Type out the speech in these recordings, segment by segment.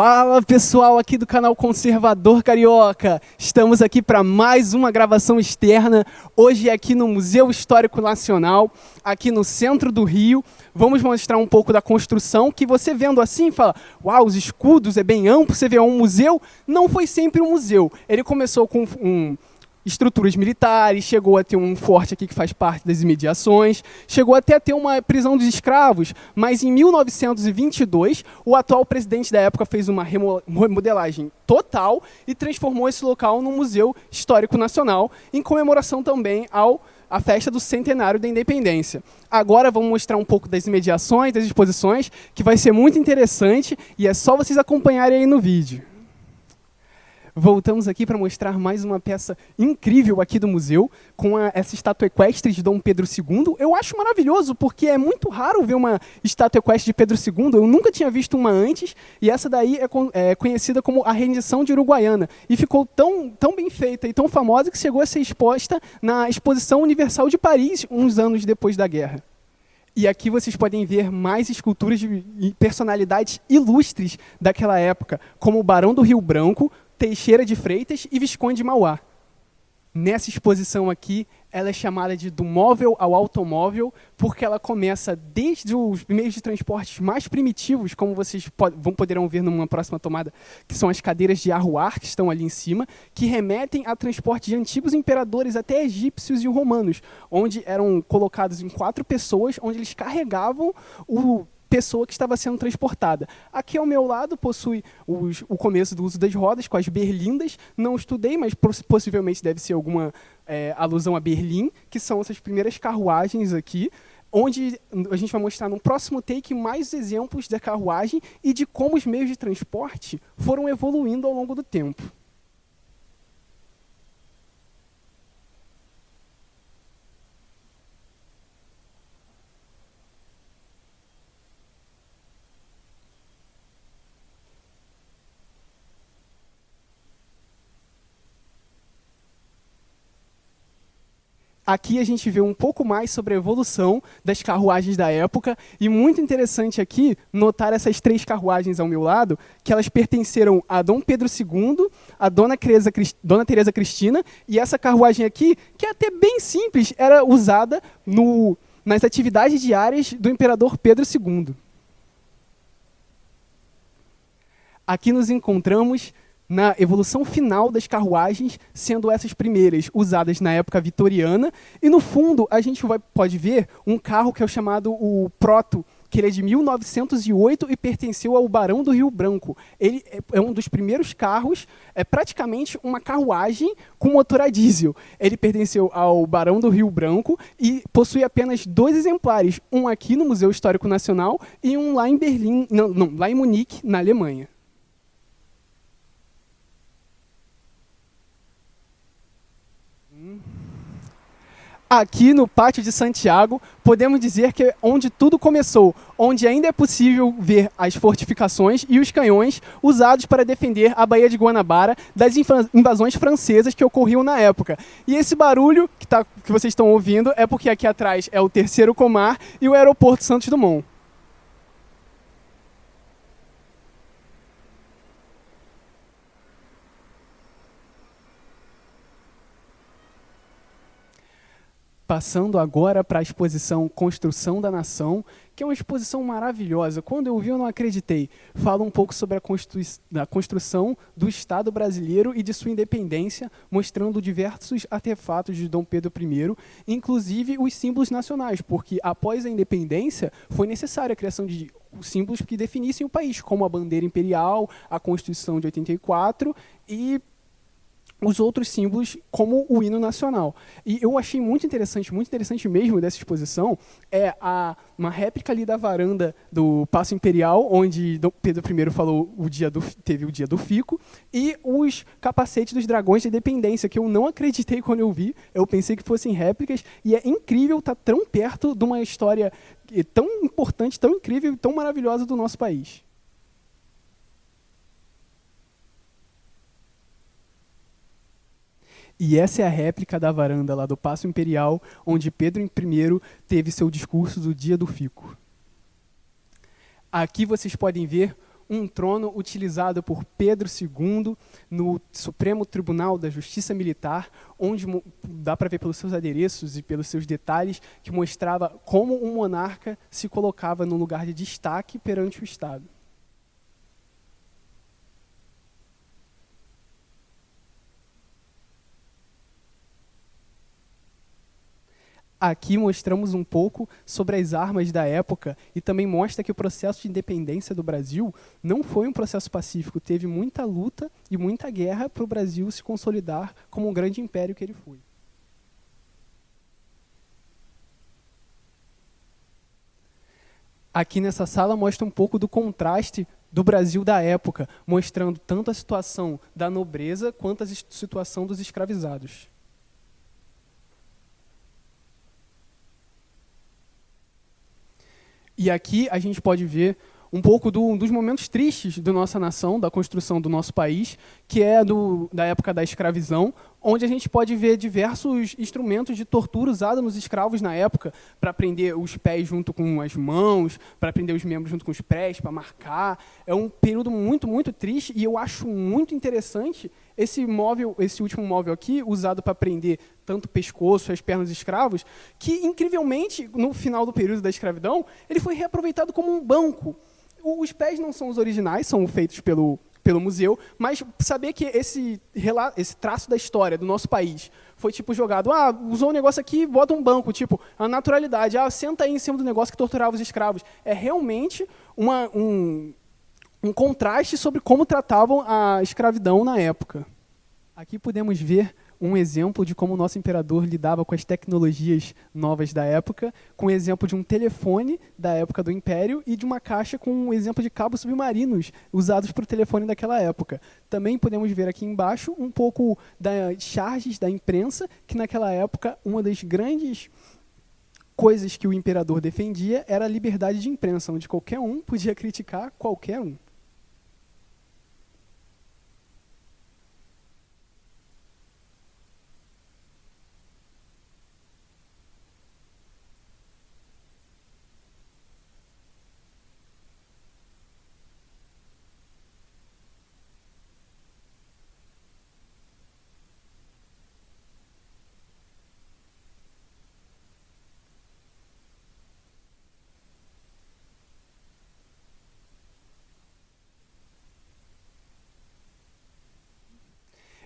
Fala pessoal aqui do canal Conservador Carioca, estamos aqui para mais uma gravação externa, hoje aqui no Museu Histórico Nacional, aqui no centro do Rio. Vamos mostrar um pouco da construção, que você vendo assim fala, uau, os escudos é bem amplo, você vê um museu. Não foi sempre um museu, ele começou com estruturas militares, chegou a ter um forte aqui que faz parte das imediações, chegou até a ter uma prisão dos escravos, mas em 1922, o atual presidente da época fez uma remodelagem total e transformou esse local num Museu Histórico Nacional, em comemoração também à festa do centenário da independência. Agora vamos mostrar um pouco das imediações, das exposições, que vai ser muito interessante e é só vocês acompanharem aí no vídeo. Voltamos aqui para mostrar mais uma peça incrível aqui do museu, com essa estátua equestre de Dom Pedro II. Eu acho maravilhoso, porque é muito raro ver uma estátua equestre de Pedro II. Eu nunca tinha visto uma antes, e essa daí é conhecida como a rendição de Uruguaiana. E ficou tão bem feita e tão famosa que chegou a ser exposta na Exposição Universal de Paris, uns anos depois da guerra. E aqui vocês podem ver mais esculturas de personalidades ilustres daquela época, como o Barão do Rio Branco, Teixeira de Freitas e Visconde de Mauá. Nessa exposição aqui, ela é chamada de Do Móvel ao Automóvel, porque ela começa desde os meios de transporte mais primitivos, como vocês poderão ver numa próxima tomada, que são as cadeiras de arruar, que estão ali em cima, que remetem a transporte de antigos imperadores, até egípcios e romanos, onde eram colocados em 4 pessoas, onde eles carregavam pessoa que estava sendo transportada. Aqui ao meu lado possui o começo do uso das rodas, com as berlindas. Não estudei, mas possivelmente deve ser alguma alusão a Berlim, que são essas primeiras carruagens aqui, onde a gente vai mostrar no próximo take mais exemplos da carruagem e de como os meios de transporte foram evoluindo ao longo do tempo. Aqui a gente vê um pouco mais sobre a evolução das carruagens da época, e muito interessante aqui notar essas 3 carruagens ao meu lado, que elas pertenceram a Dom Pedro II, a Dona Teresa Cristina, e essa carruagem aqui, que é até bem simples, era usada nas atividades diárias do imperador Pedro II. Aqui nos encontramos na evolução final das carruagens, sendo essas primeiras usadas na época vitoriana, e no fundo a gente pode ver um carro que é o chamado o Proto, que ele é de 1908 e pertenceu ao Barão do Rio Branco. Ele é um dos primeiros carros, é praticamente uma carruagem com motor a diesel. Ele pertenceu ao Barão do Rio Branco e possui apenas 2 exemplares, um aqui no Museu Histórico Nacional e um lá em Berlim, lá em Munique, na Alemanha. Aqui no Pátio de Santiago, podemos dizer que é onde tudo começou, onde ainda é possível ver as fortificações e os canhões usados para defender a Baía de Guanabara das invasões francesas que ocorriam na época. E esse barulho que vocês estão ouvindo é porque aqui atrás é o Terceiro Comar e o Aeroporto Santos Dumont. Passando agora para a exposição Construção da Nação, que é uma exposição maravilhosa. Quando eu vi, eu não acreditei. Fala um pouco sobre a construção do Estado brasileiro e de sua independência, mostrando diversos artefatos de Dom Pedro I, inclusive os símbolos nacionais, porque após a independência foi necessária a criação de símbolos que definissem o país, como a bandeira imperial, a Constituição de 84 e os outros símbolos, como o hino nacional. E eu achei muito interessante mesmo dessa exposição, uma réplica ali da varanda do Paço Imperial, onde Dom Pedro I falou teve o dia do fico, e os capacetes dos dragões de independência, que eu não acreditei quando eu vi, eu pensei que fossem réplicas, e é incrível estar tão perto de uma história tão importante, tão incrível e tão maravilhosa do nosso país. E essa é a réplica da varanda lá do Paço Imperial, onde Pedro I teve seu discurso do dia do fico. Aqui vocês podem ver um trono utilizado por Pedro II no Supremo Tribunal da Justiça Militar, onde dá para ver pelos seus adereços e pelos seus detalhes que mostrava como um monarca se colocava no lugar de destaque perante o Estado. Aqui mostramos um pouco sobre as armas da época e também mostra que o processo de independência do Brasil não foi um processo pacífico, teve muita luta e muita guerra para o Brasil se consolidar como um grande império que ele foi. Aqui nessa sala mostra um pouco do contraste do Brasil da época, mostrando tanto a situação da nobreza quanto a situação dos escravizados. E aqui a gente pode ver um pouco dos momentos tristes da nossa nação, da construção do nosso país, que é da época da escravidão, onde a gente pode ver diversos instrumentos de tortura usados nos escravos na época, para prender os pés junto com as mãos, para prender os membros junto com os pés, para marcar. É um período muito, muito triste, e eu acho muito interessante esse último móvel aqui, usado para prender tanto o pescoço e as pernas dos escravos, que, incrivelmente, no final do período da escravidão, ele foi reaproveitado como um banco. Os pés não são os originais, são feitos pelo museu, mas saber que esse traço da história do nosso país foi tipo jogado, usou um negócio aqui, bota um banco, tipo, a naturalidade, senta aí em cima do negócio que torturava os escravos. É realmente um contraste sobre como tratavam a escravidão na época. Aqui podemos ver um exemplo de como o nosso imperador lidava com as tecnologias novas da época, com o exemplo de um telefone da época do Império e de uma caixa com um exemplo de cabos submarinos usados para o telefone daquela época. Também podemos ver aqui embaixo um pouco das charges da imprensa, que naquela época uma das grandes coisas que o imperador defendia era a liberdade de imprensa, onde qualquer um podia criticar qualquer um.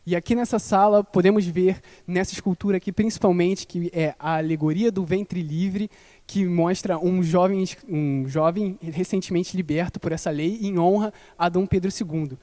E aqui nessa sala podemos ver, nessa escultura aqui principalmente, que é a alegoria do ventre livre, que mostra um jovem recentemente liberto por essa lei em honra a Dom Pedro II.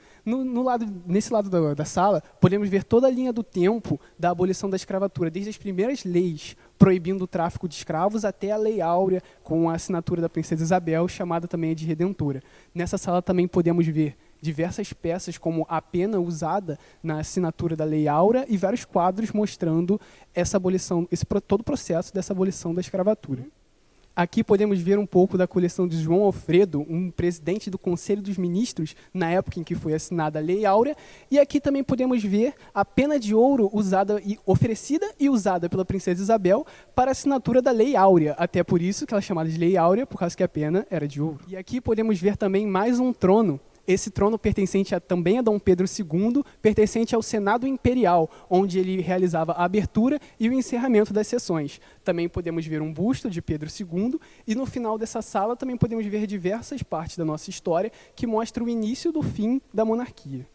Nesse lado da sala, podemos ver toda a linha do tempo da abolição da escravatura, desde as primeiras leis proibindo o tráfico de escravos até a Lei Áurea, com a assinatura da Princesa Isabel, chamada também de Redentora. Nessa sala também podemos ver diversas peças, como a pena usada na assinatura da Lei Áurea e vários quadros mostrando essa abolição, todo o processo dessa abolição da escravatura. Aqui podemos ver um pouco da coleção de João Alfredo, um presidente do Conselho dos Ministros, na época em que foi assinada a Lei Áurea, e aqui também podemos ver a pena de ouro oferecida e usada pela Princesa Isabel para a assinatura da Lei Áurea, até por isso que ela é chamada de Lei Áurea, por causa que a pena era de ouro. E aqui podemos ver também mais um trono. Esse trono pertencente também a Dom Pedro II, pertencente ao Senado Imperial, onde ele realizava a abertura e o encerramento das sessões. Também podemos ver um busto de Pedro II, e no final dessa sala também podemos ver diversas partes da nossa história que mostram o início do fim da monarquia.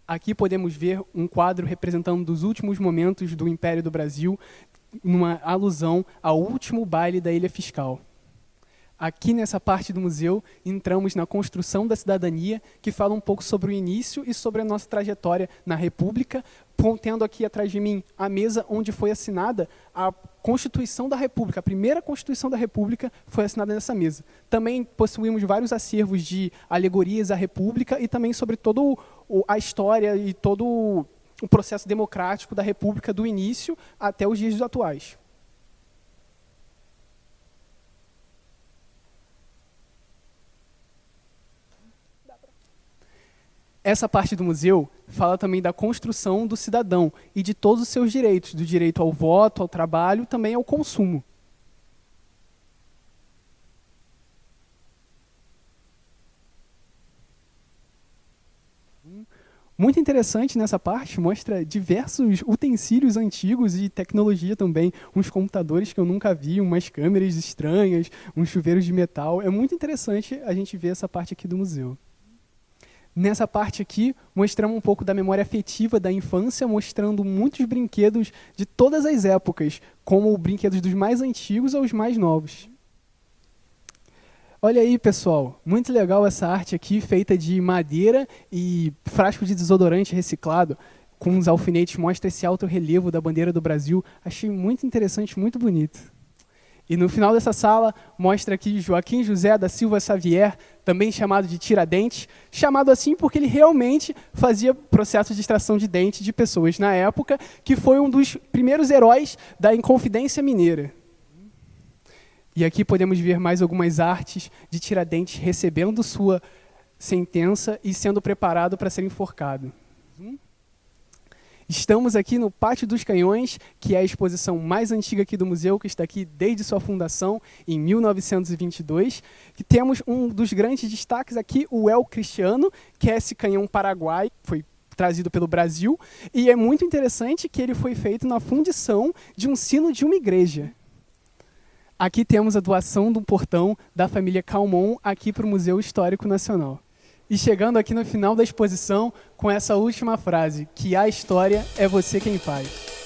Aqui podemos ver um quadro representando os últimos momentos do Império do Brasil, numa alusão ao último baile da Ilha Fiscal. Aqui nessa parte do museu, entramos na construção da cidadania, que fala um pouco sobre o início e sobre a nossa trajetória na República, tendo aqui atrás de mim a mesa onde foi assinada a Constituição da República. A primeira Constituição da República foi assinada nessa mesa. Também possuímos vários acervos de alegorias à República e também sobre toda a história e todo o processo democrático da República do início até os dias atuais. Essa parte do museu fala também da construção do cidadão e de todos os seus direitos, do direito ao voto, ao trabalho, também ao consumo. Muito interessante nessa parte, mostra diversos utensílios antigos e tecnologia também, uns computadores que eu nunca vi, umas câmeras estranhas, uns chuveiros de metal. É muito interessante a gente ver essa parte aqui do museu. Nessa parte aqui, mostramos um pouco da memória afetiva da infância, mostrando muitos brinquedos de todas as épocas, como brinquedos dos mais antigos aos mais novos. Olha aí, pessoal, muito legal essa arte aqui, feita de madeira e frasco de desodorante reciclado, com os alfinetes, mostra esse alto relevo da bandeira do Brasil. Achei muito interessante, muito bonito. E no final dessa sala, mostra aqui Joaquim José da Silva Xavier, também chamado de Tiradentes, chamado assim porque ele realmente fazia processo de extração de dente de pessoas na época, que foi um dos primeiros heróis da Inconfidência Mineira. E aqui podemos ver mais algumas artes de Tiradentes recebendo sua sentença e sendo preparado para ser enforcado. Estamos aqui no Pátio dos Canhões, que é a exposição mais antiga aqui do museu, que está aqui desde sua fundação, em 1922. Que temos um dos grandes destaques aqui, o El Cristiano, que é esse canhão paraguai, foi trazido pelo Brasil. E é muito interessante que ele foi feito na fundição de um sino de uma igreja. Aqui temos a doação do portão da família Calmon aqui para o Museu Histórico Nacional. E chegando aqui no final da exposição com essa última frase, que a história é você quem faz.